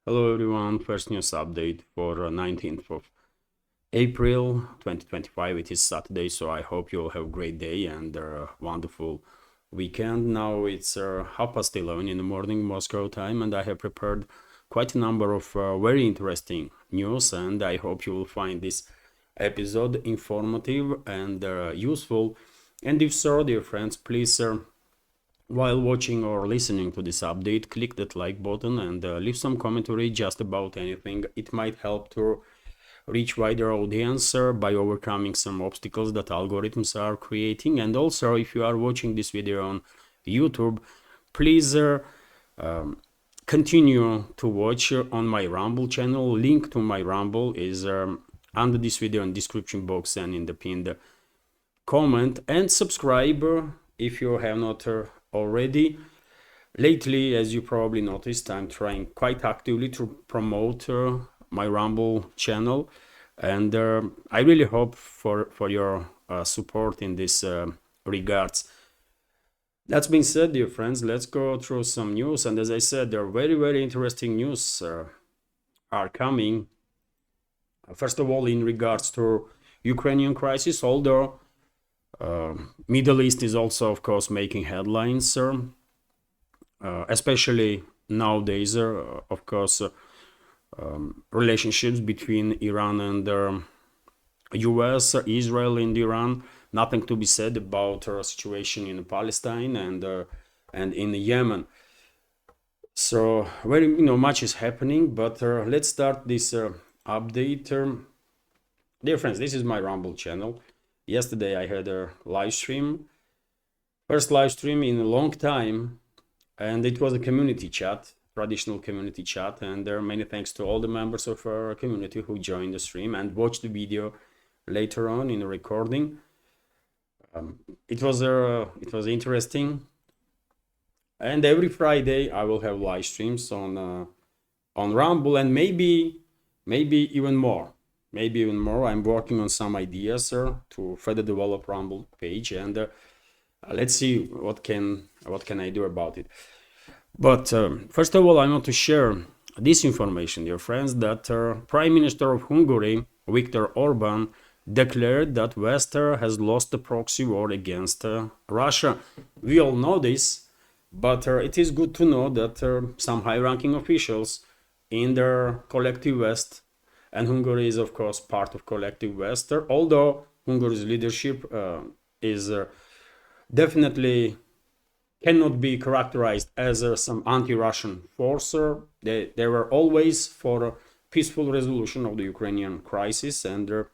Hello everyone, first news update for 19th of April 2025. It is Saturday, so I hope you'll have a great day and a wonderful weekend. Now it's 11:30 in the morning Moscow time, and I have prepared quite a number of very interesting news, and I hope you will find this episode informative and useful. And if so, dear friends, please while watching or listening to this update, click that like button and leave some commentary just about anything. It might help to reach wider audience by overcoming some obstacles that algorithms are creating. And also, if you are watching this video on YouTube, please continue to watch on my Rumble channel. Link to my Rumble is under this video in description box and in the pinned comment, and subscribe if you have not already. Lately, as you probably noticed, I'm trying quite actively to promote my Rumble channel, and I really hope for your support in this regards. That's been said, dear friends, let's go through some news. And as I said, there are very interesting news are coming. First of all, in regards to Ukrainian crisis, although Middle East is also, of course, making headlines, especially nowadays, of course, relationships between Iran and US, Israel and Iran. Nothing to be said about situation in Palestine and in Yemen. So very much is happening, but let's start this update. Dear friends, this is my Rumble channel. Yesterday I had a live stream, first live stream in a long time, and it was a community chat, traditional community chat, and there are many thanks to all the members of our community who joined the stream and watched the video later on in the recording. It was interesting, and every Friday I will have live streams on Rumble, and maybe even more. I'm working on some ideas to further develop Rumble page, and let's see what can I do about it. But first of all, I want to share this information, dear friends, that Prime Minister of Hungary, Viktor Orban, declared that West has lost the proxy war against Russia. We all know this, but it is good to know that some high-ranking officials in their collective West, and Hungary is, of course, part of collective West, although Hungary's leadership is definitely cannot be characterized as some anti-Russian force. They were always for a peaceful resolution of the Ukrainian crisis, and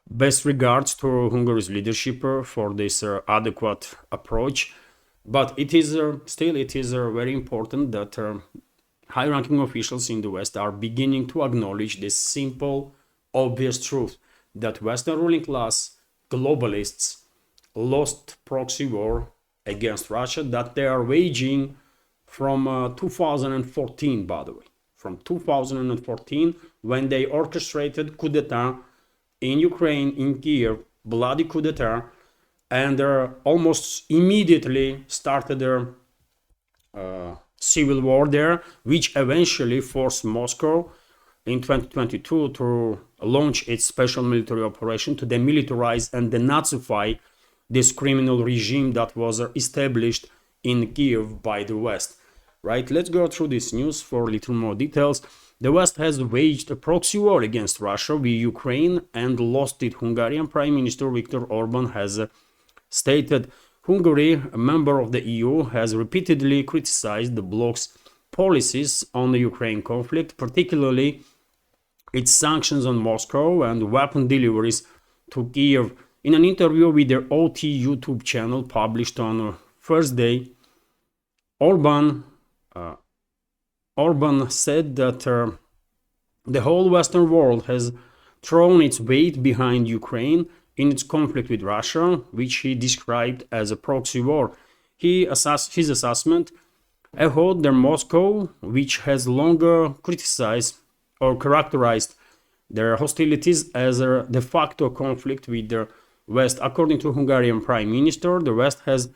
best regards to Hungary's leadership for this adequate approach. But it is still very important that high-ranking officials in the West are beginning to acknowledge this simple, obvious truth that Western ruling class globalists lost proxy war against Russia that they are waging from 2014, by the way. From 2014, when they orchestrated coup d'etat in Ukraine, in Kiev, bloody coup d'etat, and almost immediately started their civil war there, which eventually forced Moscow in 2022 to launch its special military operation to demilitarize and denazify this criminal regime that was established in Kiev by the West. Right? Let's go through this news for a little more details. The West has waged a proxy war against Russia with Ukraine and lost it. Hungarian Prime Minister Viktor Orban has stated. Hungary, a member of the EU, has repeatedly criticized the bloc's policies on the Ukraine conflict, particularly its sanctions on Moscow and weapon deliveries to Kiev. In an interview with their OT YouTube channel published on Thursday, Orban said that the whole Western world has thrown its weight behind Ukraine in its conflict with Russia, which he described as a proxy war. His assessment echoed the Moscow, which has longer criticized or characterized their hostilities as a de facto conflict with the West. According to Hungarian Prime Minister, the West has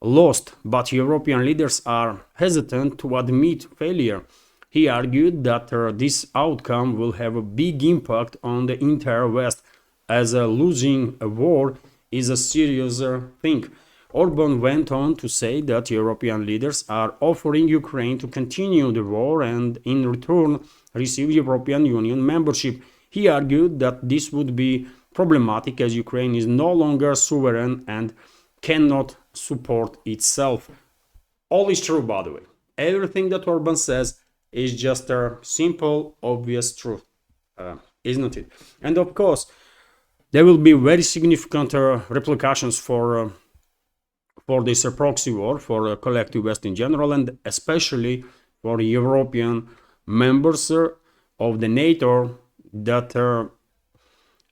lost, but European leaders are hesitant to admit failure. He argued that this outcome will have a big impact on the entire West, as losing a war is a serious thing. Orban went on to say that European leaders are offering Ukraine to continue the war and in return receive European Union membership. He argued that this would be problematic as Ukraine is no longer sovereign and cannot support itself. All is true, by the way. Everything that Orban says is just a simple, obvious truth, isn't it? And of course, there will be very significant repercussions for this proxy war, for collective West in general, and especially for European members of the NATO that,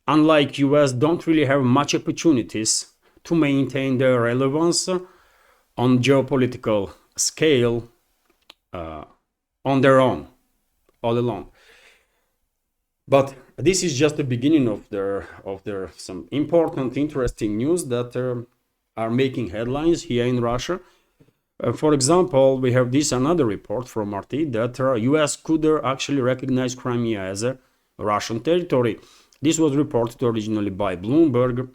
unlike US, don't really have much opportunities to maintain their relevance on geopolitical scale on their own, all alone. But this is just the beginning of their some important, interesting news that are making headlines here in Russia. For example, we have this another report from RT that US could actually recognize Crimea as a Russian territory. This was reported originally by Bloomberg.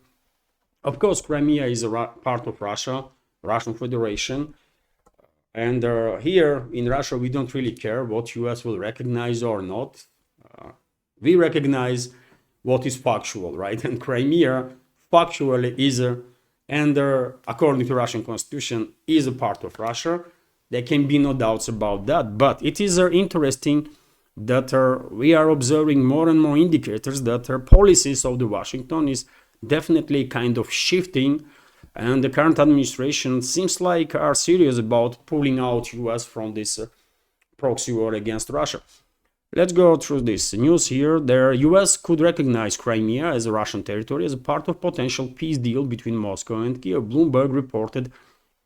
Of course, Crimea is a part of Russia, Russian Federation. And here in Russia, we don't really care what US will recognize or not. We recognize what is factual, right? And Crimea factually is according to Russian constitution, is a part of Russia. There can be no doubts about that. But it is interesting that we are observing more and more indicators that policies of the Washington is definitely kind of shifting, and the current administration seems like are serious about pulling out US from this proxy war against Russia. Let's go through this news here. The US could recognize Crimea as a Russian territory as a part of potential peace deal between Moscow and Kiev. Bloomberg reported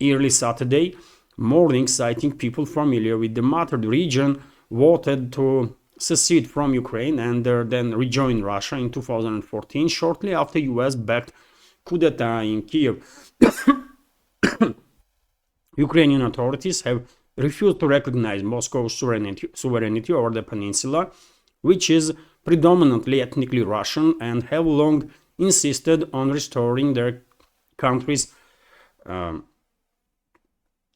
early Saturday morning, citing people familiar with the matter. The region voted to secede from Ukraine and then rejoin Russia in 2014, shortly after US-backed coup d'etat in Kiev. Ukrainian authorities have refused to recognize Moscow's sovereignty over the peninsula, which is predominantly ethnically Russian, and have long insisted on restoring their country's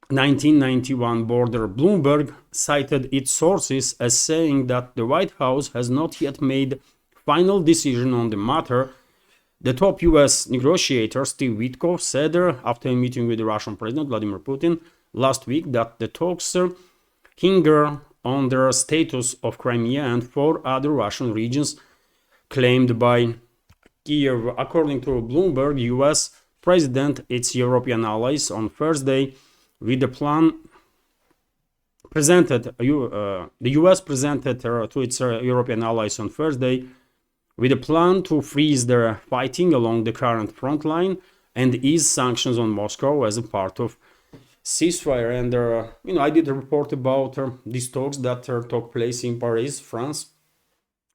1991 border. Bloomberg cited its sources as saying that the White House has not yet made final decision on the matter. The top US negotiator, Steve Witkoff, said after a meeting with the Russian President Vladimir Putin last week that the talks hinge on the status of Crimea and 4 other Russian regions claimed by Kiev. According to Bloomberg, US President its European allies on Thursday with the plan presented the US presented to its European allies on Thursday with a plan to freeze their fighting along the current front line and ease sanctions on Moscow as a part of ceasefire. And I did a report about these talks that took place in Paris, France,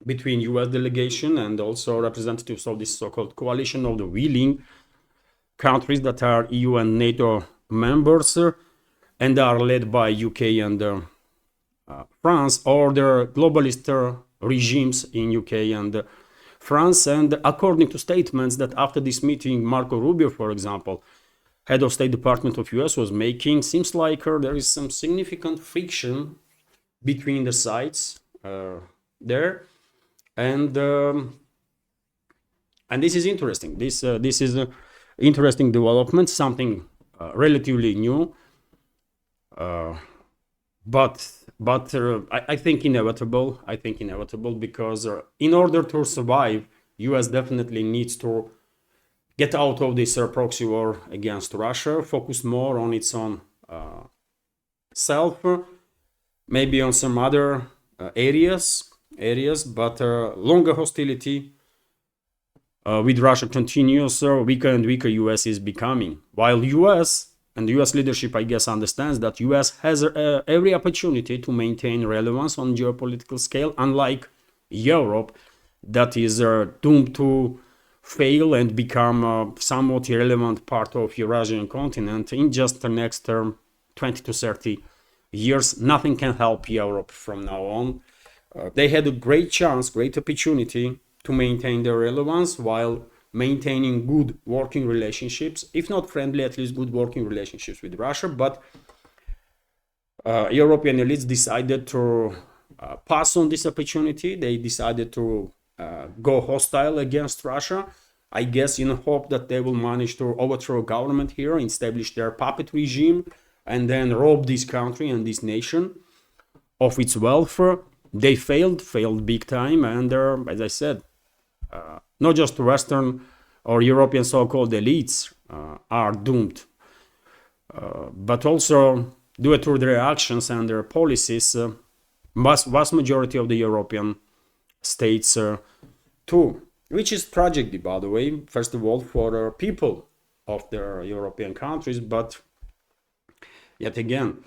between US delegation and also representatives of this so-called coalition of the willing countries that are EU and NATO members and are led by UK and France, or the globalist regimes in UK and France. And according to statements that after this meeting, Marco Rubio, for example, head of State Department of US, was making, seems like there is some significant friction between the sides there, and this is interesting. This is an interesting development, something relatively new, but I think inevitable. I think inevitable because in order to survive, US definitely needs to get out of this proxy war against Russia, focus more on its own self, maybe on some other areas, but longer hostility with Russia continues, weaker and weaker US is becoming. While US and the US leadership, I guess, understands that US has every opportunity to maintain relevance on geopolitical scale, unlike Europe, that is doomed to fail and become a somewhat irrelevant part of Eurasian continent in just the next 20 to 30 years. Nothing can help Europe from now on. They had a great chance, great opportunity to maintain their relevance while maintaining good working relationships, if not friendly, at least good working relationships with Russia. But European elites decided to pass on this opportunity. They decided to go hostile against Russia, I guess in hope that they will manage to overthrow government here, establish their puppet regime, and then rob this country and this nation of its wealth. They failed big time, and as I said, not just Western or European so-called elites are doomed, but also due to their actions and their policies, vast majority of the European states too, which is tragedy, by the way, first of all for people of the European countries, but yet again,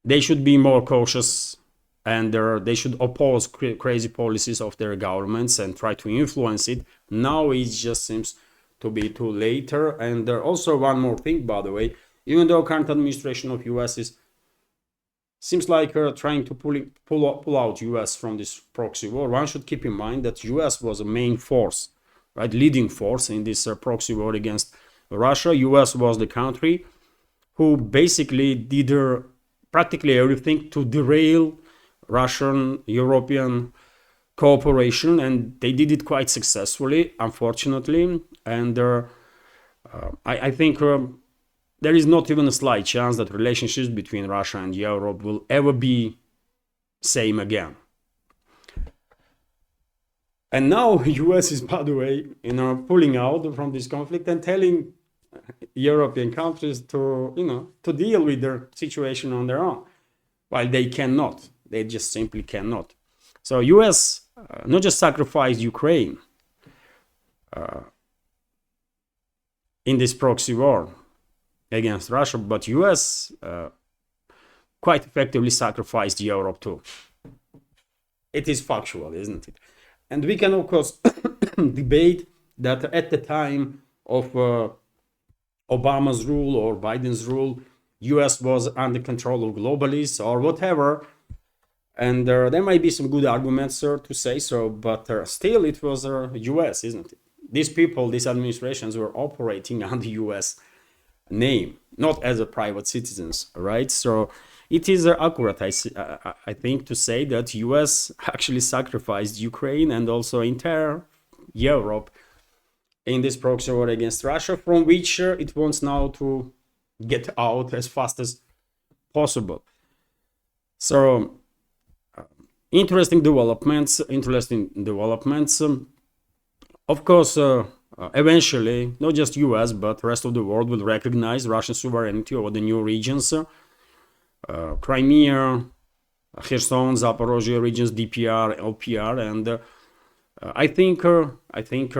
they should be more cautious, and they should oppose crazy policies of their governments and try to influence it. Now it just seems to be too late. And also one more thing, by the way, even though current administration of US seems like trying to pull out US from this proxy war, one should keep in mind that US was a main force, right, leading force in this proxy war against Russia. US was the country who basically did practically everything to derail Russian-European cooperation, and they did it quite successfully, unfortunately. And I think there is not even a slight chance that relationships between Russia and Europe will ever be same again. And now US is, by the way, pulling out from this conflict and telling European countries to deal with their situation on their own, while they cannot. They just simply cannot. So US not just sacrificed Ukraine in this proxy war against Russia, but US quite effectively sacrificed Europe too. It is factual, isn't it? And we can, of course, debate that at the time of Obama's rule or Biden's rule, US was under control of globalists or whatever. And there might be some good arguments to say so, but still it was US, isn't it? These people, these administrations were operating under US name, not as a private citizens, right? So it is accurate, I think, to say that US actually sacrificed Ukraine and also entire Europe in this proxy war against Russia, from which it wants now to get out as fast as possible. So interesting developments. Of course, eventually, not just US, but the rest of the world will recognize Russian sovereignty over the new regions. Crimea, Kherson, Zaporozhye regions, DPR, LPR, and I think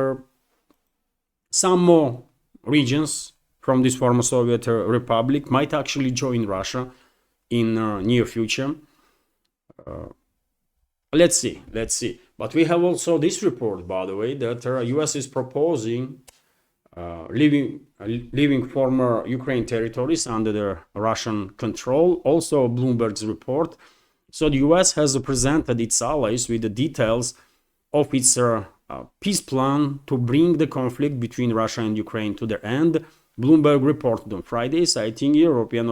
some more regions from this former Soviet republic might actually join Russia in near future. Let's see. But we have also this report, by the way, that US is proposing leaving former Ukraine territories under the Russian control. Also Bloomberg's report. So the US has presented its allies with the details of its peace plan to bring the conflict between Russia and Ukraine to their end. Bloomberg reported on Friday, citing European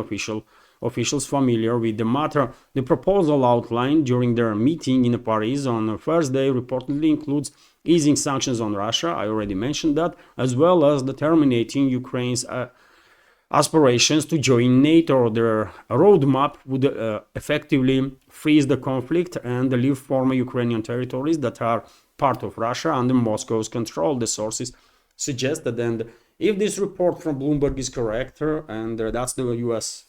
officials familiar with the matter. The proposal outlined during their meeting in Paris on Thursday reportedly includes easing sanctions on Russia, I already mentioned that, as well as terminating Ukraine's aspirations to join NATO. Their roadmap would effectively freeze the conflict and leave former Ukrainian territories that are part of Russia under Moscow's control, the sources suggested. And if this report from Bloomberg is correct, and that's the US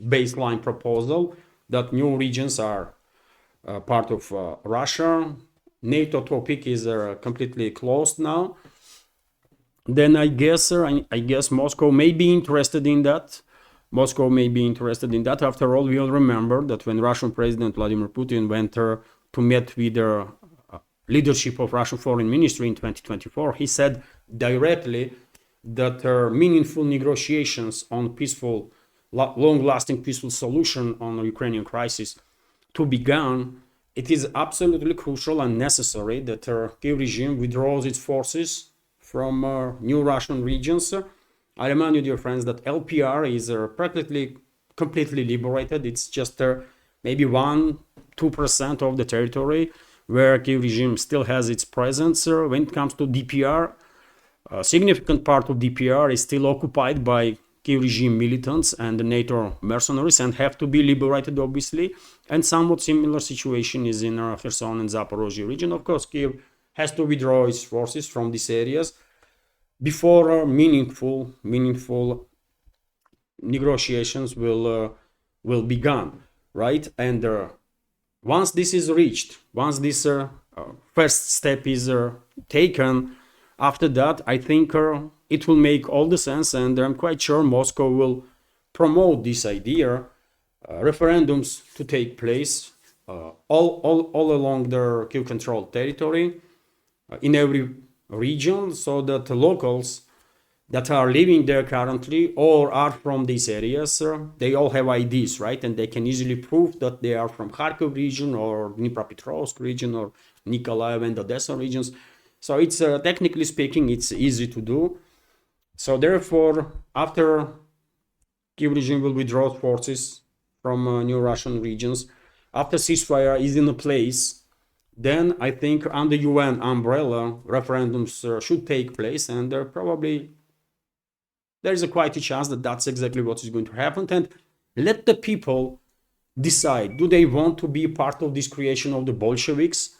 baseline proposal, that new regions are part of Russia, NATO topic is completely closed now, then I guess Moscow may be interested in that. After all, we all remember that when Russian President Vladimir Putin went to meet with leadership of Russian Foreign Ministry in 2024, he said directly that meaningful negotiations on peaceful, long-lasting peaceful solution on the Ukrainian crisis to begin. It is absolutely crucial and necessary that the Kiev regime withdraws its forces from new Russian regions. I remind you, dear friends, that LPR is practically completely liberated. It's just maybe 1-2% of the territory where Kiev regime still has its presence. When it comes to DPR, a significant part of DPR is still occupied by Kiev regime militants and the NATO mercenaries and have to be liberated, obviously. And somewhat similar situation is in Kherson and Zaporozhye region. Of course, Kiev has to withdraw its forces from these areas before meaningful negotiations will begin, right? And once this is reached, once this first step is taken, after that, I think it will make all the sense, and I'm quite sure Moscow will promote this idea, referendums to take place all along their Kiev-controlled territory, in every region, so that the locals that are living there currently or are from these areas, they all have IDs, right? And they can easily prove that they are from Kharkov region or Dnipropetrovsk region or Nikolaev and Odessa regions. So it's technically speaking, it's easy to do. So therefore, after Kiev regime will withdraw forces from new Russian regions, after ceasefire is in place, then I think under UN umbrella, referendums should take place, and probably there is quite a chance that that's exactly what is going to happen. And let the people decide, do they want to be part of this creation of the Bolsheviks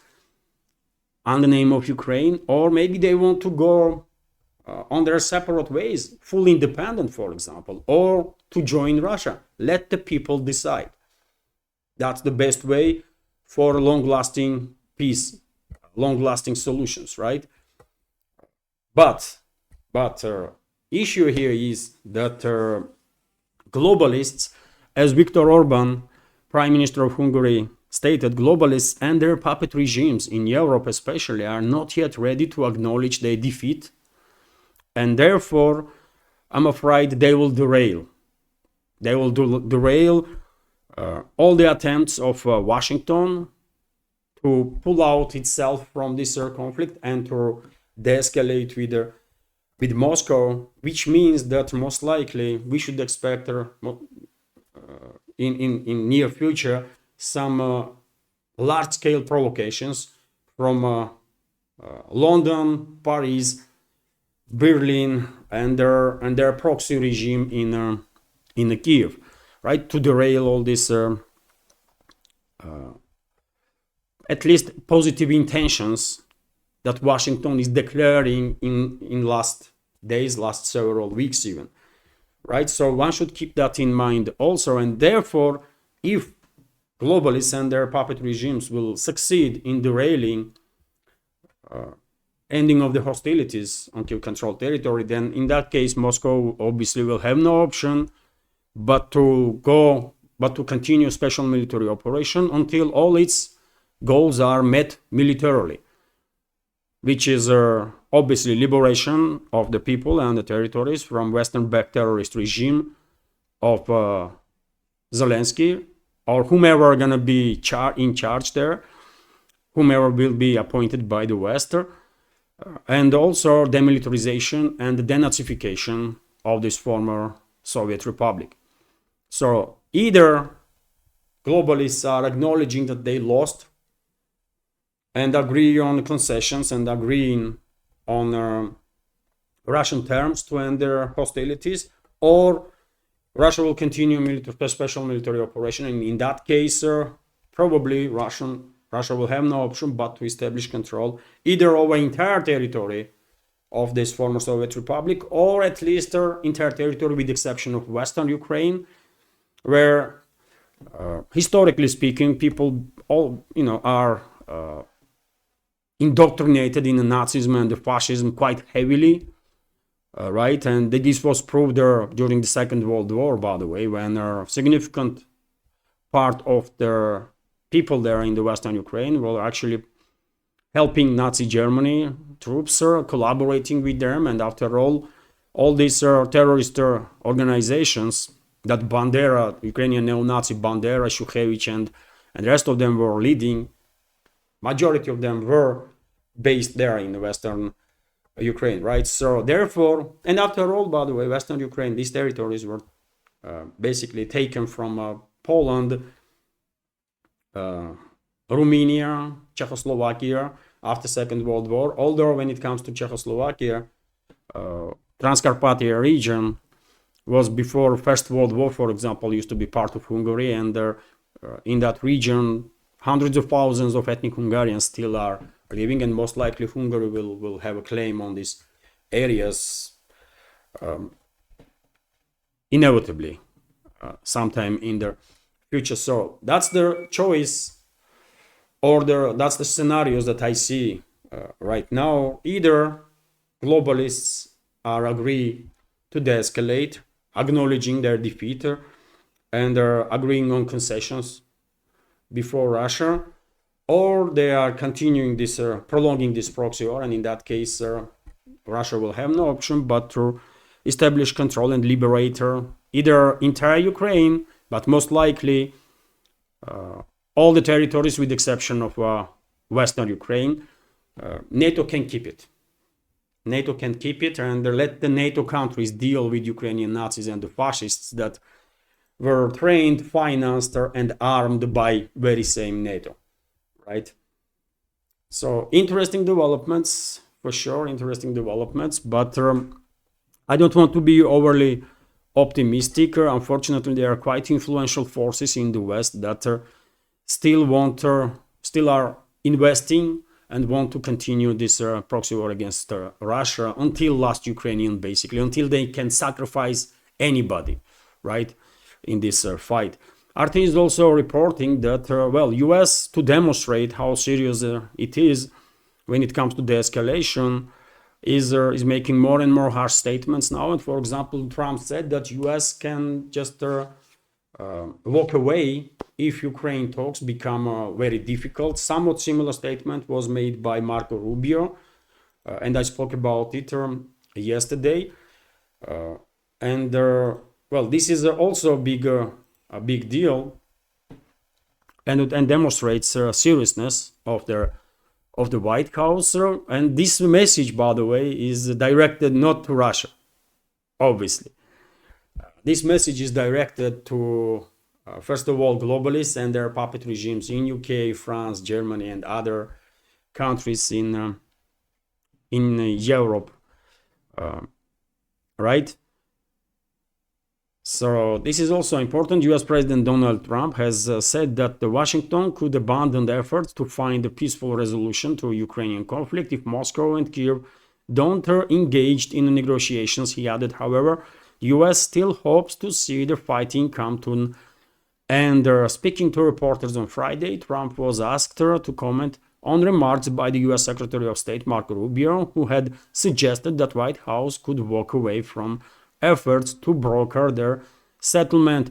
on the name of Ukraine, or maybe they want to go on their separate ways, fully independent, for example, or to join Russia. Let the people decide. That's the best way for long-lasting peace, long-lasting solutions, right? But issue here is that globalists, as Viktor Orban, Prime Minister of Hungary, stated, globalists and their puppet regimes in Europe especially are not yet ready to acknowledge their defeat, and therefore I'm afraid they will derail. They will derail all the attempts of Washington to pull out itself from this conflict and to de-escalate with Moscow, which means that most likely we should expect in near future some large-scale provocations from London, Paris, Berlin, and their proxy regime in Kiev, right, to derail all this at least positive intentions that Washington is declaring in last days, last several weeks even, right? So one should keep that in mind also, and therefore, if globalists and their puppet regimes will succeed in derailing ending of the hostilities on Kiev-controlled territory, then in that case, Moscow obviously will have no option but to continue special military operation until all its goals are met militarily, which is obviously liberation of the people and the territories from Western-backed terrorist regime of Zelensky, or whomever are going to be in charge there, whomever will be appointed by the West, and also demilitarization and denazification of this former Soviet republic. So either globalists are acknowledging that they lost and agree on concessions and agreeing on Russian terms to end their hostilities, or Russia will continue special military operation, and in that case, probably Russia will have no option but to establish control either over entire territory of this former Soviet republic, or at least entire territory with the exception of Western Ukraine, where historically speaking, people all are indoctrinated in the Nazism and the fascism quite heavily, right? And this was proved during the Second World War, by the way, when a significant part of the people there in the Western Ukraine were actually helping Nazi Germany troops, collaborating with them. And after all these terrorist organizations that Bandera, Ukrainian neo-Nazi Bandera, Shukhevich, and the rest of them were leading, majority of them were based there in Western Ukraine, right? So therefore, and after all, by the way, Western Ukraine, these territories were basically taken from Poland, Romania, Czechoslovakia after Second World War. Although when it comes to Czechoslovakia, Transcarpathia region was before First World War, for example, used to be part of Hungary, and in that region, hundreds of thousands of ethnic Hungarians still are living, and most likely Hungary will have a claim on these areas inevitably sometime in the future. So that's the choice, or that's the scenarios that I see right now. Either globalists are agree to de-escalate, acknowledging their defeat, and are agreeing on concessions before Russia, or they are continuing this, prolonging this proxy war, and in that case, Russia will have no option but to establish control and liberate either entire Ukraine, but most likely all the territories with the exception of Western Ukraine. NATO can keep it. NATO can keep it, and let the NATO countries deal with Ukrainian Nazis and the fascists that were trained, financed, and armed by very same NATO, right? So interesting developments, for sure, interesting developments, but I don't want to be overly optimistic. Unfortunately, there are quite influential forces in the West that still are investing and want to continue this proxy war against Russia until last Ukrainian, basically, until they can sacrifice anybody, right, in this fight. RT is also reporting that, US, to demonstrate how serious it is when it comes to de-escalation, is making more and more harsh statements now. And for example, Trump said that US can just walk away if Ukraine talks become very difficult. Somewhat similar statement was made by Marco Rubio, and I spoke about it yesterday. This is also a big deal, and demonstrates seriousness of the White House. And this message, by the way, is directed not to Russia, obviously. This message is directed to, first of all, globalists and their puppet regimes in UK, France, Germany, and other countries in Europe, right? So this is also important. US President Donald Trump has said that Washington could abandon the efforts to find a peaceful resolution to Ukrainian conflict if Moscow and Kyiv don't engage in negotiations. He added, however, US still hopes to see the fighting come to an end. Speaking to reporters on Friday, Trump was asked to comment on remarks by the US Secretary of State Marco Rubio, who had suggested that White House could walk away from efforts to broker their settlement.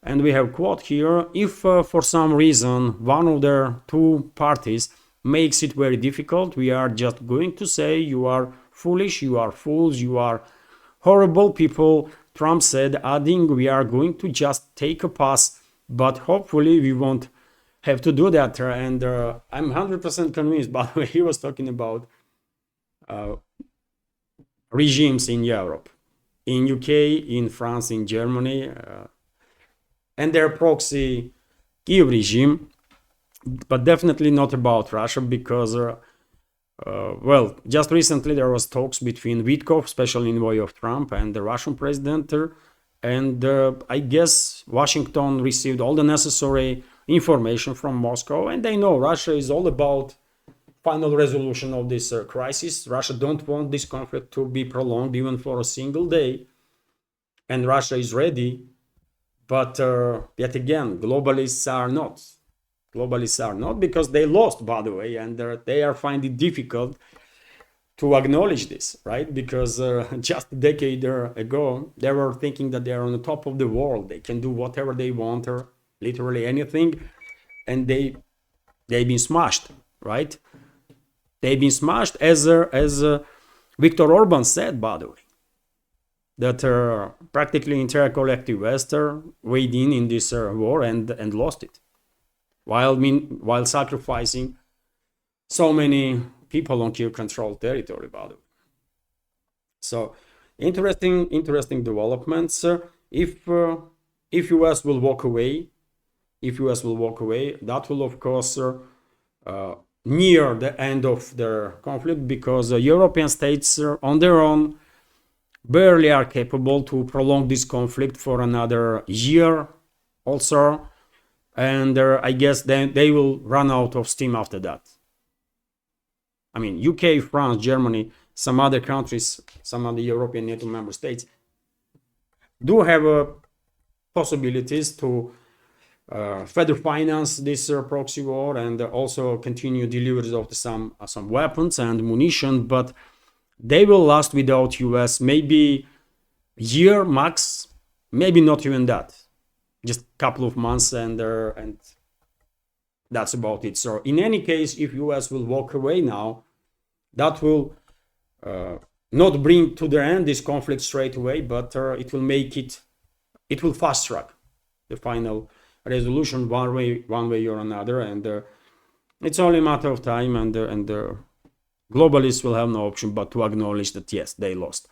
And we have quote here: if for some reason one of the two parties makes it very difficult, we are just going to say you are foolish, you are fools, you are horrible people, Trump said, adding, we are going to just take a pass, but hopefully we won't have to do that. And I'm 100% convinced, by the way, he was talking about regimes in Europe, in UK, in France, in Germany, and their proxy Kyiv regime, but definitely not about Russia, because just recently there was talks between Witkoff, special envoy of Trump, and the Russian president, and I guess Washington received all the necessary information from Moscow, and they know Russia is all about final resolution of this crisis. Russia don't want this conflict to be prolonged even for a single day, and Russia is ready. But yet again, globalists are not. Globalists are not, because they lost, by the way, and they are finding it difficult to acknowledge this, right? Because just a decade ago, they were thinking that they are on the top of the world. They can do whatever they want, or literally anything, and they've been smashed, right? They've been smashed, as Viktor Orban said, by the way, that practically entire collective West weighed in this war and lost it, while sacrificing so many people on Kiev-controlled territory, by the way. So interesting developments. If US will walk away, that will of course near the end of the conflict, because European states on their own barely are capable to prolong this conflict for another year also, and I guess then they will run out of steam after that. I mean, UK, France, Germany, some other countries, some other European NATO member states do have possibilities to further finance this proxy war and also continue deliveries of some weapons and munition, but they will last without US maybe a year max, maybe not even that, just a couple of months, and that's about it. So in any case, if US will walk away now, that will not bring to the end this conflict straight away, but it will fast track the final resolution one way or another, and it's only a matter of time, and globalists will have no option but to acknowledge that yes, they lost.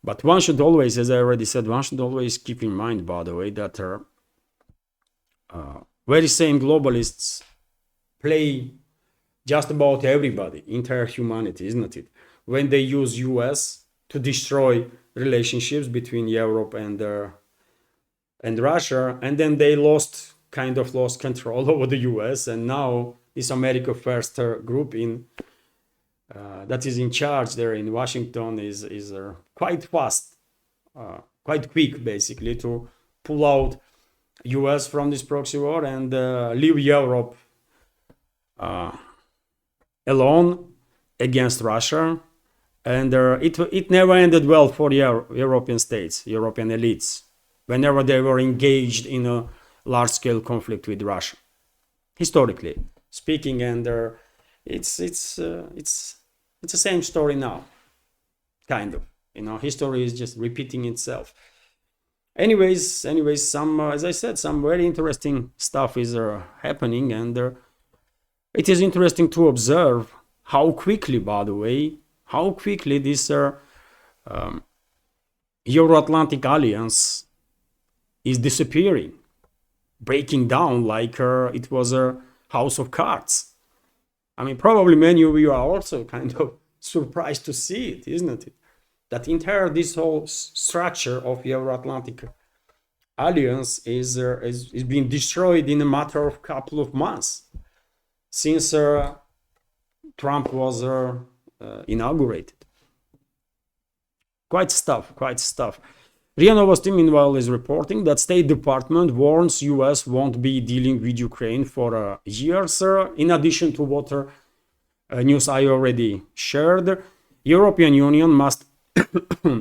But one should always, as I already said, keep in mind, by the way, that very same globalists play just about everybody, entire humanity, isn't it? When they use US to destroy relationships between Europe and Russia, and then they lost control over the US, and now this America First group that is in charge there in Washington is quite fast, quite quick, basically, to pull out US from this proxy war and leave Europe alone against Russia. And it never ended well for European states, European elites, whenever they were engaged in a large-scale conflict with Russia, historically speaking. And it's the same story now, kind of. History is just repeating itself. Anyways, some as I said, some very interesting stuff is happening, and it is interesting to observe how quickly, by the way, this Euro-Atlantic alliance is disappearing, breaking down like it was a house of cards. I mean, probably many of you are also kind of surprised to see it, isn't it? That this whole structure of Euro-Atlantic alliance is being destroyed in a matter of couple of months since Trump was inaugurated. Quite stuff. RIA Novosti, meanwhile, is reporting that State Department warns US won't be dealing with Ukraine for years. In addition to what news I already shared, European Union must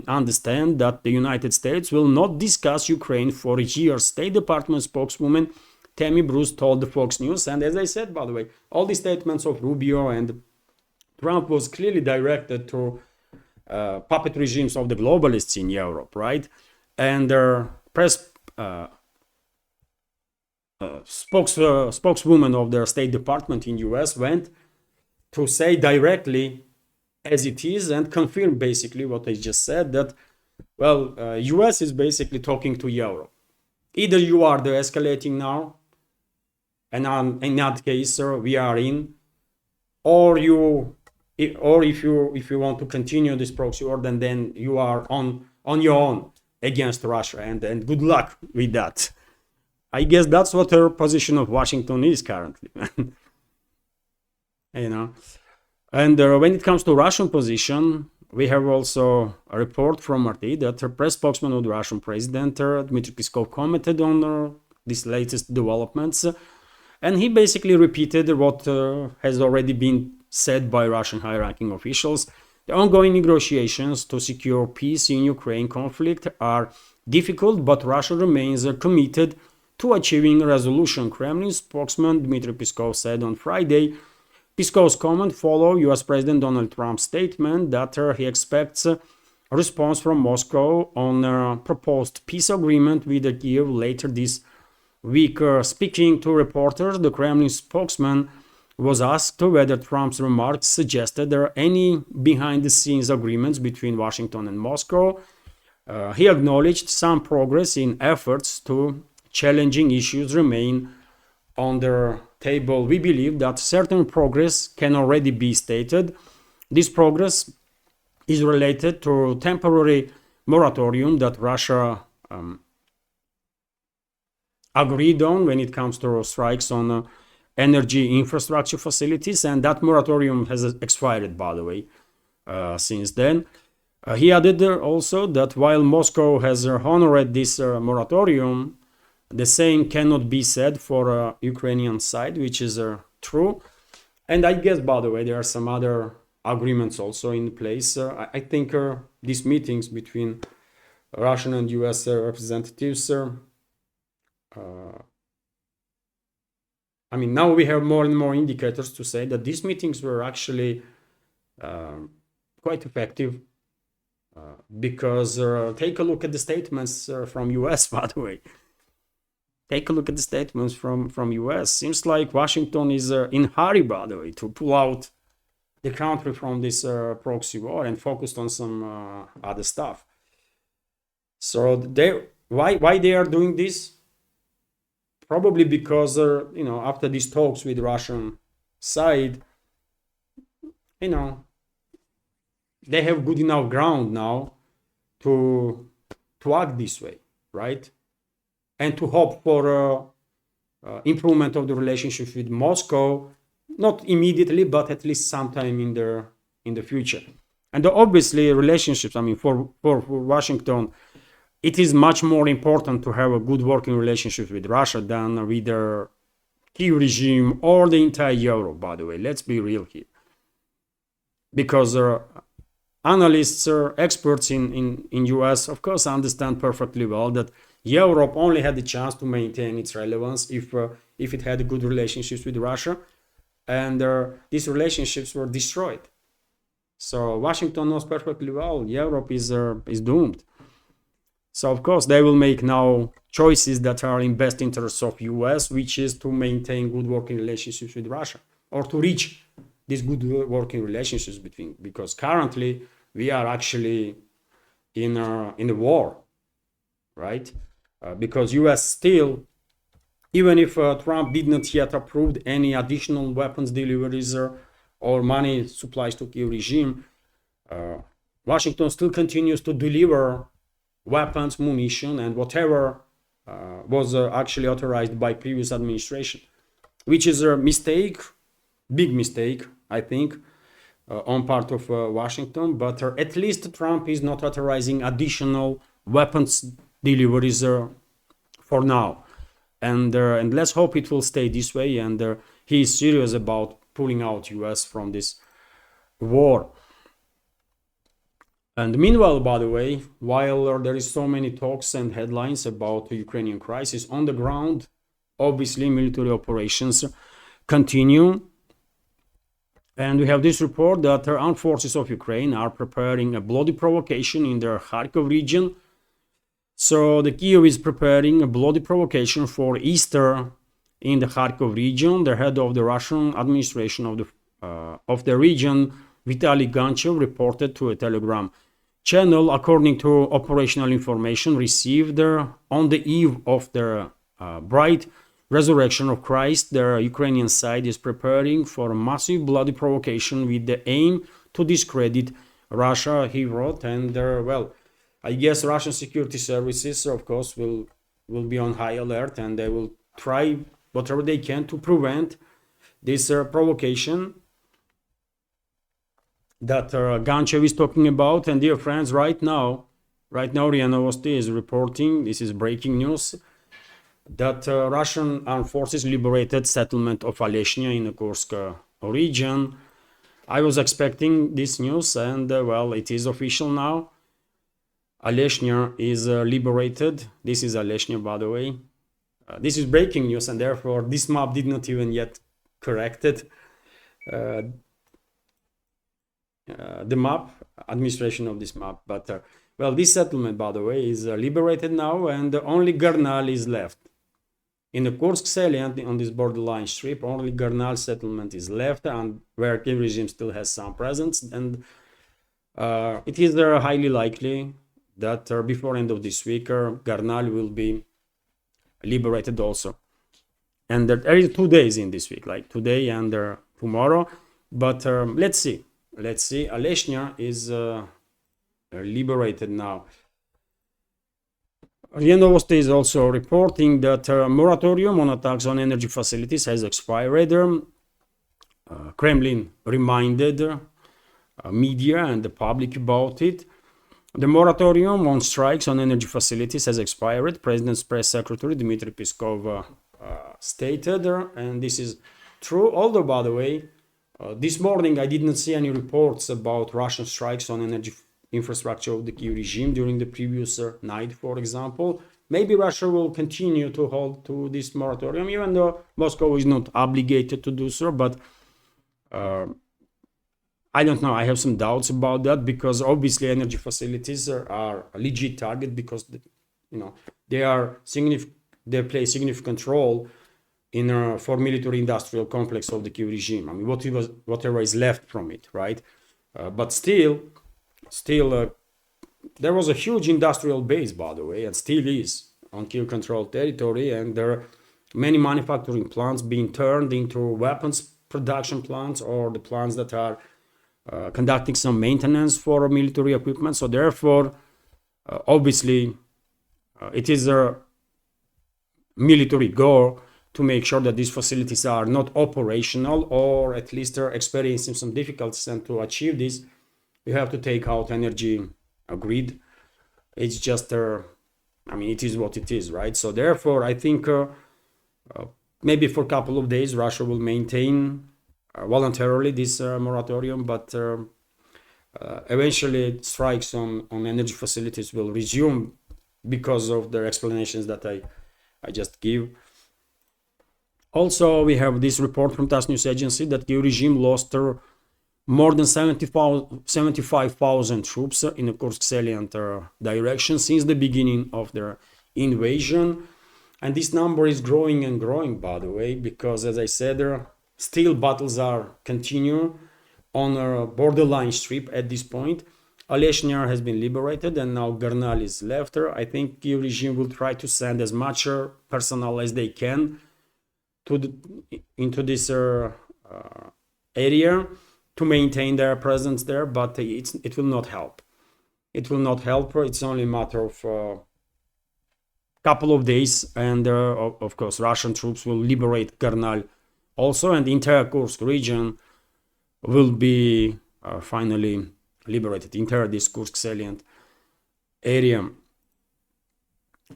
understand that the United States will not discuss Ukraine for years. State Department spokeswoman Tammy Bruce told the Fox News. And as I said, by the way, all the statements of Rubio and Trump was clearly directed to puppet regimes of the globalists in Europe, right? And their press spokeswoman of their State Department in US went to say directly as it is and confirm basically what I just said, that, well, US is basically talking to Europe. Either you are de-escalating now, and in that case, we are in, or if you want to continue this proxy war, then you are on your own against Russia, and good luck with that. I guess that's what the position of Washington is currently. And when it comes to Russian position, we have also a report from RT that the press spokesman of the Russian president, Dmitry Peskov, commented on these latest developments, and he basically repeated what has already been said by Russian high-ranking officials. The ongoing negotiations to secure peace in Ukraine conflict are difficult, but Russia remains committed to achieving a resolution, Kremlin spokesman Dmitry Peskov said on Friday Peskov's comment followed US President Donald Trump's statement that he expects a response from Moscow on a proposed peace agreement with Kyiv later this week. Speaking to reporters, the Kremlin spokesman was asked whether Trump's remarks suggested there are any behind-the-scenes agreements between Washington and Moscow. He acknowledged some progress in efforts to challenging issues remain on the table. We believe that certain progress can already be stated. This progress is related to temporary moratorium that Russia agreed on when it comes to strikes on energy infrastructure facilities, and that moratorium has expired, by the way, since then. He added also that while Moscow has honored this moratorium, the same cannot be said for Ukrainian side, which is true. And I guess, by the way, there are some other agreements also in place. I think these meetings between Russian and US representatives, I mean, now we have more and more indicators to say that these meetings were actually quite effective. Because take a look at the statements from US, by the way. Take a look at the statements from US. Seems like Washington is in a hurry, by the way, to pull out the country from this proxy war and focused on some other stuff. So why they are doing this? Probably because after these talks with the Russian side, they have good enough ground now to act this way, right? And to hope for improvement of the relationship with Moscow, not immediately, but at least sometime in the future. And obviously, relationships. I mean, for Washington, it is much more important to have a good working relationship with Russia than with the Kyiv regime or the entire Europe. By the way, let's be real here, because analysts or experts in US, of course, understand perfectly well that Europe only had the chance to maintain its relevance if it had good relationships with Russia, and these relationships were destroyed. So Washington knows perfectly well Europe is doomed. So of course they will make now choices that are in best interests of US, which is to maintain good working relationships with Russia, or to reach these good working relationships because currently we are actually in a war, right? Because US still, even if Trump did not yet approve any additional weapons deliveries or money supplies to Kyiv regime, Washington still continues to deliver weapons, munition, and whatever was actually authorized by previous administration, which is a mistake, big mistake, I think, on part of Washington. But at least Trump is not authorizing additional weapons deliveries for now, and let's hope it will stay this way, and he is serious about pulling out US from this war. And meanwhile, by the way, while there is so many talks and headlines about the Ukrainian crisis, on the ground, obviously military operations continue. And we have this report that the armed forces of Ukraine are preparing a bloody provocation in their Kharkov region. So the Kyiv is preparing a bloody provocation for Easter in the Kharkov region. The head of the Russian administration of the region, Vitaly Ganchev, reported to a Telegram channel. According to operational information received on the eve of the bright resurrection of Christ, the Ukrainian side is preparing for a massive bloody provocation with the aim to discredit Russia, he wrote. And well, I guess Russian security services, of course, will be on high alert, and they will try whatever they can to prevent this provocation that Ganchev is talking about. And dear friends, right now RIA Novosti is reporting, this is breaking news, that Russian armed forces liberated settlement of Aleshnya in the Kursk region. I was expecting this news, and well, it is official now. Aleshnya is liberated. This is Aleshnya, by the way. This is breaking news, and therefore this map did not even yet corrected. uh, the map, administration of this map. But well, this settlement, by the way, is liberated now, and only Gernal is left. In the Kursk salient, on this borderline strip, only Gernal settlement is left, and where Kiev regime still has some presence. And it is highly likely that before end of this week, Gernal will be liberated also. And there is 2 days in this week, like today and tomorrow. But let's see. Aleshnya is liberated now. RIA Novosti is also reporting that moratorium on attacks on energy facilities has expired. Kremlin reminded media and the public about it. The moratorium on strikes on energy facilities has expired, President's press secretary Dmitry Peskov stated, and this is true. Although, by the way, this morning I didn't see any reports about Russian strikes on energy infrastructure of the Kyiv regime during the previous night, for example. Maybe Russia will continue to hold to this moratorium, even though Moscow is not obligated to do so. But I don't know. I have some doubts about that, because obviously energy facilities are a legit target, because they play a significant role in for military industrial complex of the Kyiv regime. I mean, whatever is left from it, right? But still, there was a huge industrial base, by the way, and still is on Kyiv controlled territory, and there are many manufacturing plants being turned into weapons production plants, or the plants that are conducting some maintenance for military equipment. So therefore, obviously, it is a military goal to make sure that these facilities are not operational, or at least are experiencing some difficulties. And to achieve this, you have to take out energy grid. It's just, it is what it is, right? So therefore, I think maybe for a couple of days, Russia will maintain voluntarily this moratorium, but eventually strikes on energy facilities will resume because of the explanations that I just give. Also, we have this report from TASS news agency that the regime lost more than 75,000 troops in the Kursk salient direction since the beginning of their invasion. And this number is growing and growing, by the way, because, as I said, still battles are continue on a borderline strip at this point. Aleshnya has been liberated, and now Gernal is left. I think the regime will try to send as much personnel as they can into this area to maintain their presence there, but it will not help. It will not help. It's only a matter of couple of days, and of course Russian troops will liberate Gernal also, and the entire Kursk region will be finally liberated, entire this Kursk salient area.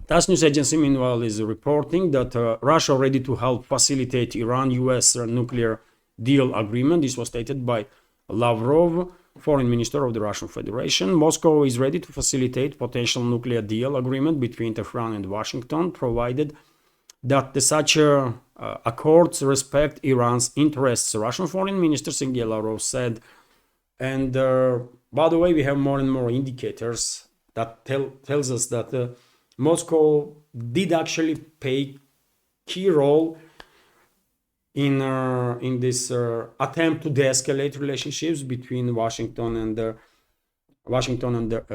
TASS news agency, meanwhile, is reporting that Russia ready to help facilitate Iran-US nuclear deal agreement. This was stated by Lavrov, foreign minister of the Russian Federation. Moscow is ready to facilitate potential nuclear deal agreement between Tehran and Washington, provided that such accords respect Iran's interests, Russian foreign minister Sergei Lavrov said. And by the way, we have more and more indicators that tells us that Moscow did actually play key role in this attempt to de-escalate relationships between Washington and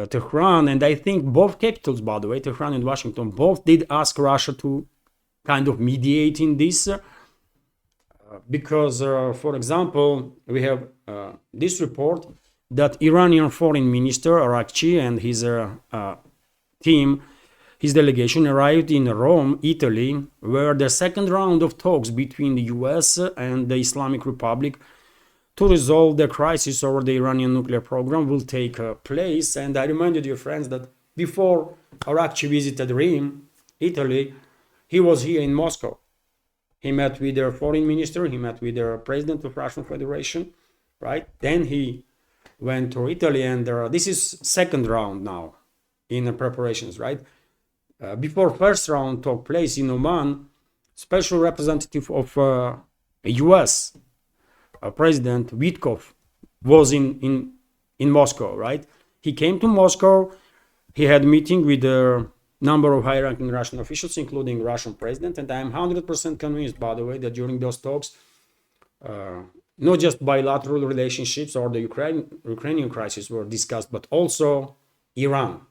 Tehran. And I think both capitals, by the way, Tehran and Washington, both did ask Russia to kind of mediate in this, because, for example, we have this report that Iranian foreign minister Arakchi and his team, his delegation, arrived in Rome, Italy, where the second round of talks between the US and the Islamic Republic to resolve the crisis over the Iranian nuclear program will take place. And I reminded you, friends, that before Arakchi visited Rome, Italy, he was here in Moscow. He met with their foreign minister, he met with their president of Russian Federation, right? Then he went to Italy, and this is second round now in preparations, right? Before first round took place in Oman, special representative of US President Witkov was in Moscow, right? He came to Moscow. He had a meeting with a number of high-ranking Russian officials, including Russian president. And I'm 100% convinced, by the way, that during those talks, not just bilateral relationships or the Ukrainian crisis were discussed, but also Iran.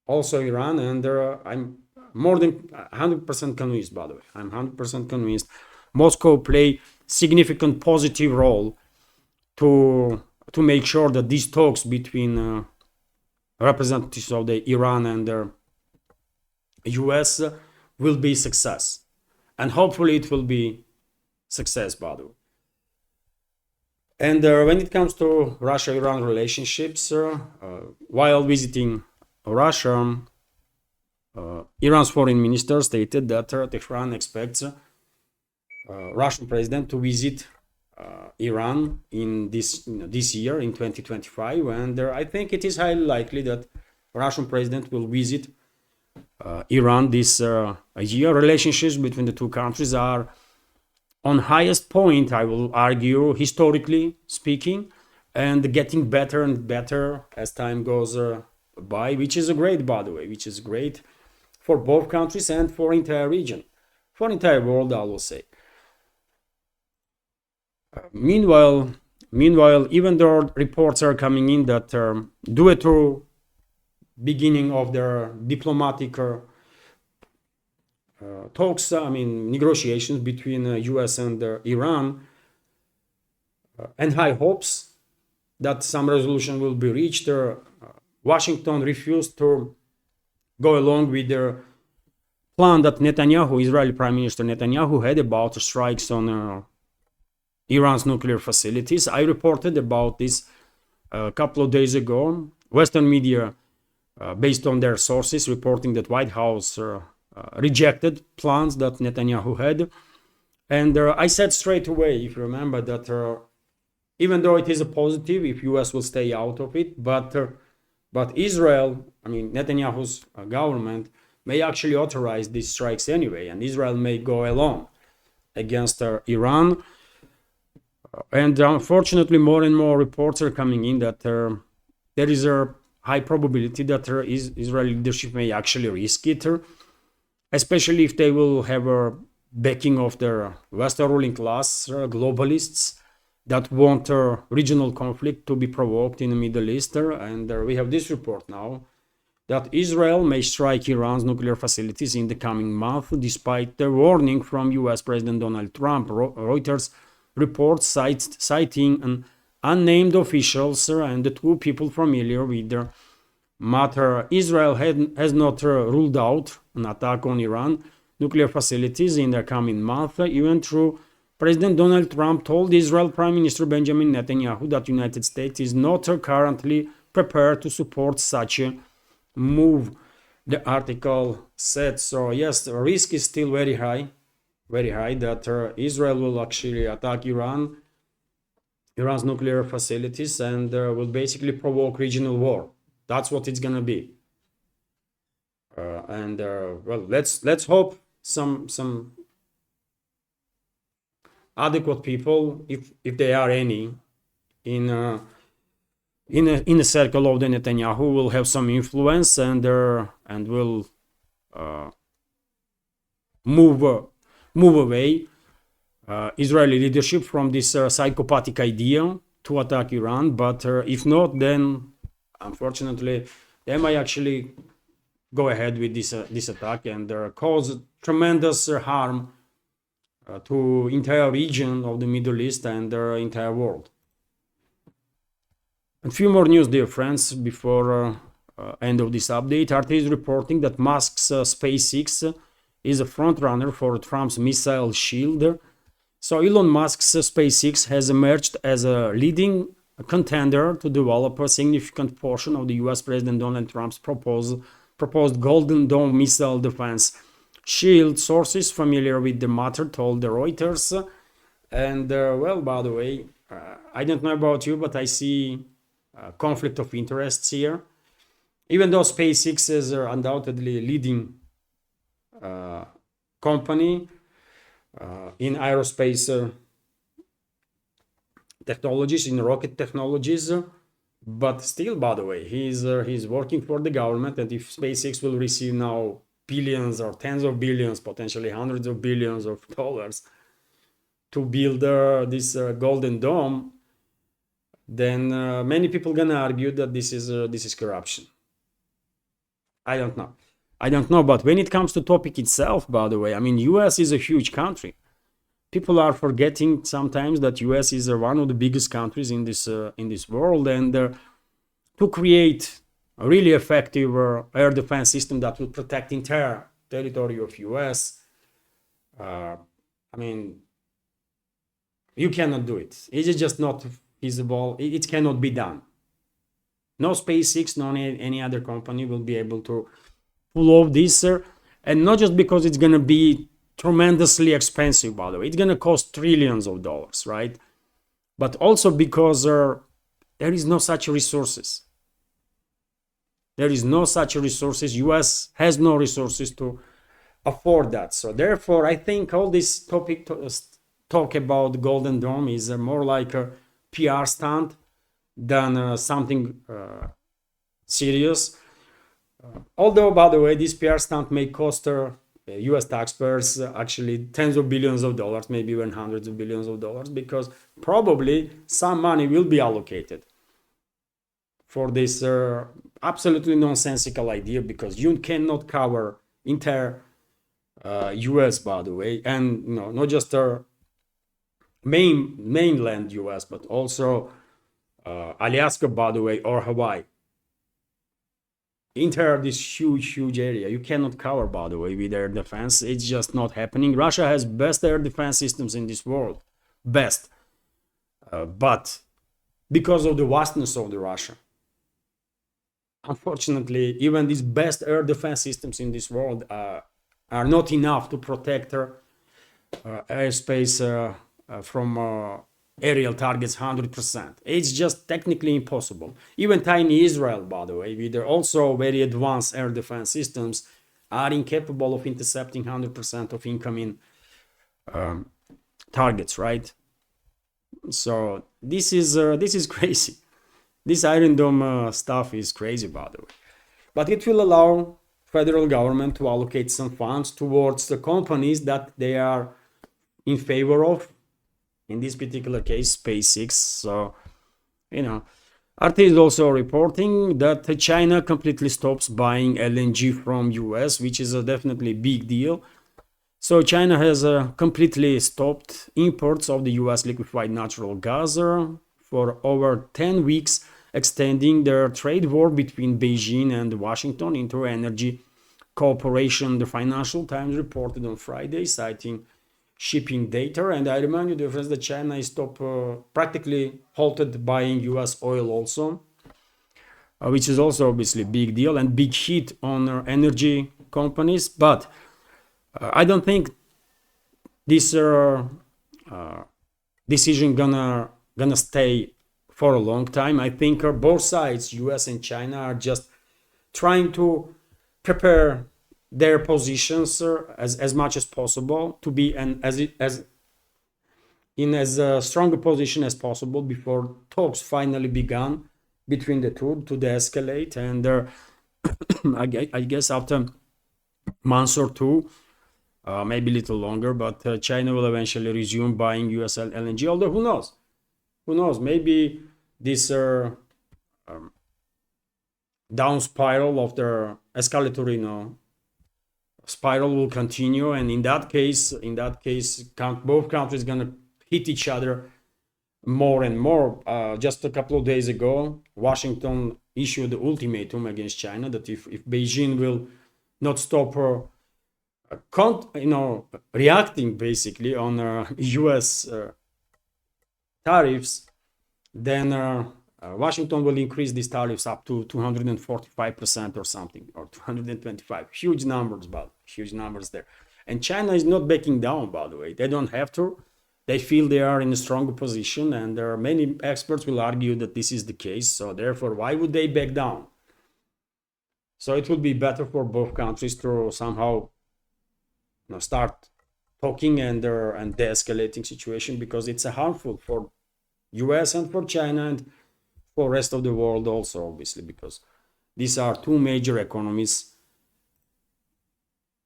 And I'm more than 100% convinced, by the way. I'm 100% convinced Moscow play significant positive role to make sure that these talks between representatives of the Iran and the US will be success. And hopefully it will be success, by the way. And when it comes to Russia-Iran relationships, while visiting Russia, Iran's foreign minister stated that Tehran expects Russian president to visit Iran in this year, in 2025, and I think it is highly likely that Russian president will visit Iran this year. Relations between the two countries are on highest point, I will argue, historically speaking, and getting better and better as time goes by, which is great, by the way, which is great for both countries and for entire region, for entire world, I will say. Meanwhile, even though reports are coming in that due to beginning of their diplomatic talks, negotiations between US and Iran, and high hopes that some resolution will be reached, Washington refused to go along with the plan that Netanyahu, Israeli Prime Minister Netanyahu, had about strikes on Iran's nuclear facilities. I reported about this a couple of days ago. Western media, based on their sources, reporting that White House rejected plans that Netanyahu had. And I said straight away, if you remember, that even though it is a positive if US will stay out of it, but Israel, Netanyahu's government, may actually authorize these strikes anyway, and Israel may go along against Iran. And unfortunately, more and more reports are coming in that there is a high probability that Israeli leadership may actually risk it, especially if they will have a backing of their Western ruling class, globalists that want regional conflict to be provoked in the Middle East. And we have this report now that Israel may strike Iran's nuclear facilities in the coming month, despite the warning from US President Donald Trump. Reuters reports citing an unnamed officials and the two people familiar with the matter. Israel has not ruled out an attack on Iran nuclear facilities in the coming month, even though President Donald Trump told Israel Prime Minister Benjamin Netanyahu that the United States is not currently prepared to support such a move, the article said. So yes, the risk is still very high that Israel will actually attack Iran's nuclear facilities and will basically provoke regional war. That's what it's gonna be. Well, let's hope some adequate people, if there are any, in the circle of the Netanyahu, will have some influence and will move away Israeli leadership from this psychopathic idea to attack Iran. But if not, then unfortunately they might actually go ahead with this attack and cause tremendous harm to entire region of the Middle East and the entire world. A few more news, dear friends, before end of this update. RT is reporting that Musk's SpaceX is a frontrunner for Trump's missile shield. So Elon Musk's SpaceX has emerged as a leading contender to develop a significant portion of the US President Donald Trump's proposed Golden Dome missile defense shield. Sources familiar with the matter told the Reuters. And well, by the way, I don't know about you, but I see conflict of interests here. Even though SpaceX is undoubtedly a leading company in aerospace technologies, in rocket technologies. But still, by the way, he's working for the government, and if SpaceX will receive now billions or tens of billions, potentially hundreds of billions of dollars to build this golden dome, then many people gonna argue that this is corruption. I don't know. I don't know, but when it comes to topic itself, by the way, I mean, US is a huge country. People are forgetting sometimes that US is one of the biggest countries in this world, and to create a really effective air defense system that will protect entire territory of US, I mean, you cannot do it. It is just not feasible. It cannot be done. No SpaceX, no any other company will be able to pull off this, and not just because it's gonna be tremendously expensive, by the way. It's gonna cost trillions of dollars, right? But also because there is no such resources. There is no such resources. US has no resources to afford that. So therefore, I think all this topic talk about Golden Dome is more like a PR stunt than something serious. Although, by the way, this PR stunt may cost US taxpayers actually tens of billions of dollars, maybe even hundreds of billions of dollars, because probably some money will be allocated for this absolutely nonsensical idea, because you cannot cover entire US, by the way, and not just mainland US, but also Alaska, by the way, or Hawaii. Entire this huge area you cannot cover, by the way, with air defense. It's just not happening. Russia has best air defense systems in this world, best, but because of the vastness of the Russia, unfortunately, even these best air defense systems in this world are not enough to protect airspace from aerial targets 100%. It's just technically impossible. Even tiny Israel, by the way, with their also very advanced air defense systems, are incapable of intercepting 100% of incoming targets, right? So this is crazy. This Iron Dome stuff is crazy, by the way. But it will allow federal government to allocate some funds towards the companies that they are in favor of. In this particular case, SpaceX. So, RT is also reporting that China completely stops buying LNG from US, which is a definitely big deal. So China has completely stopped imports of the US liquefied natural gas for over 10 weeks, extending their trade war between Beijing and Washington into energy cooperation. The Financial Times reported on Friday, citing shipping data. And I remind you, the friends, that China is practically halted buying US oil also, which is also obviously a big deal and big hit on energy companies. But I don't think this decision gonna stay for a long time. I think both sides, US and China, are just trying to prepare their positions as much as possible to be in as strong a position as possible before talks finally began between the two to de-escalate. And I guess after months or two, maybe a little longer, but China will eventually resume buying US LNG. Although who knows, maybe this down spiral of the escalatory spiral will continue, and in that case both countries gonna hit each other more and more. Just a couple of days ago, Washington issued the ultimatum against China that if Beijing will not stop reacting basically on US tariffs, then Washington will increase these tariffs up to 245% or something, or 225. Huge numbers there. And China is not backing down, by the way. They don't have to. They feel they are in a stronger position, and there are many experts will argue that this is the case. So therefore, why would they back down? So it would be better for both countries to somehow start talking and de-escalating situation, because it's harmful for US and for China and for rest of the world also, obviously, because these are two major economies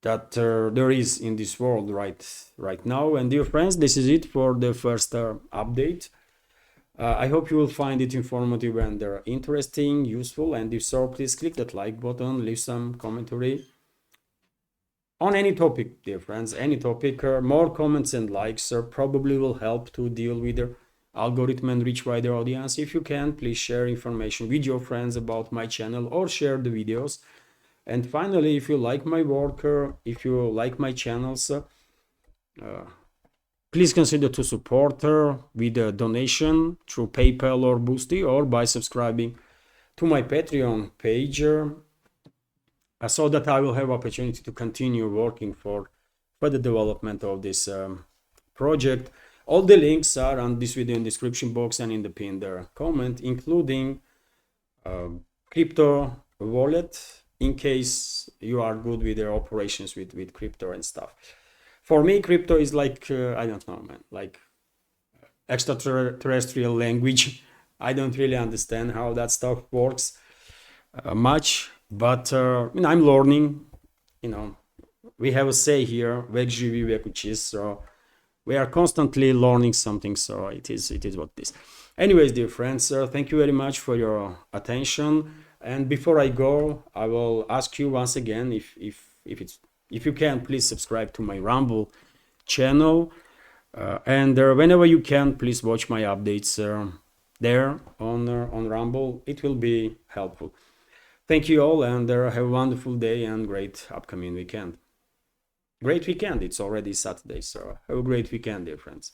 that there is in this world right now. And dear friends, this is it for the first update. I hope you will find it informative and interesting, useful, and if so, please click that like button, leave some commentary on any topic, dear friends, any topic. More comments and likes probably will help to deal with the algorithm and reach wider audience. If you can, please share information with your friends about my channel or share the videos. And finally, if you like my work, if you like my channels, please consider to support her with a donation through PayPal or Boosty, or by subscribing to my Patreon page, so that I will have opportunity to continue working for the development of this project. All the links are on this video in description box and in the pinned comment, including crypto wallet, in case you are good with your operations with crypto and stuff. For me, crypto is like, I don't know, man, like extraterrestrial language. I don't really understand how that stuff works much, but I'm learning. We have a say here, vek živi, vek uči, so we are constantly learning something, so it is what it is. Anyways, dear friends, thank you very much for your attention. And before I go, I will ask you once again, if you can, please subscribe to my Rumble channel, and whenever you can, please watch my updates there on Rumble. It will be helpful. Thank you all, and have a wonderful day and great upcoming weekend. Great weekend. It's already Saturday, so have a great weekend, dear friends.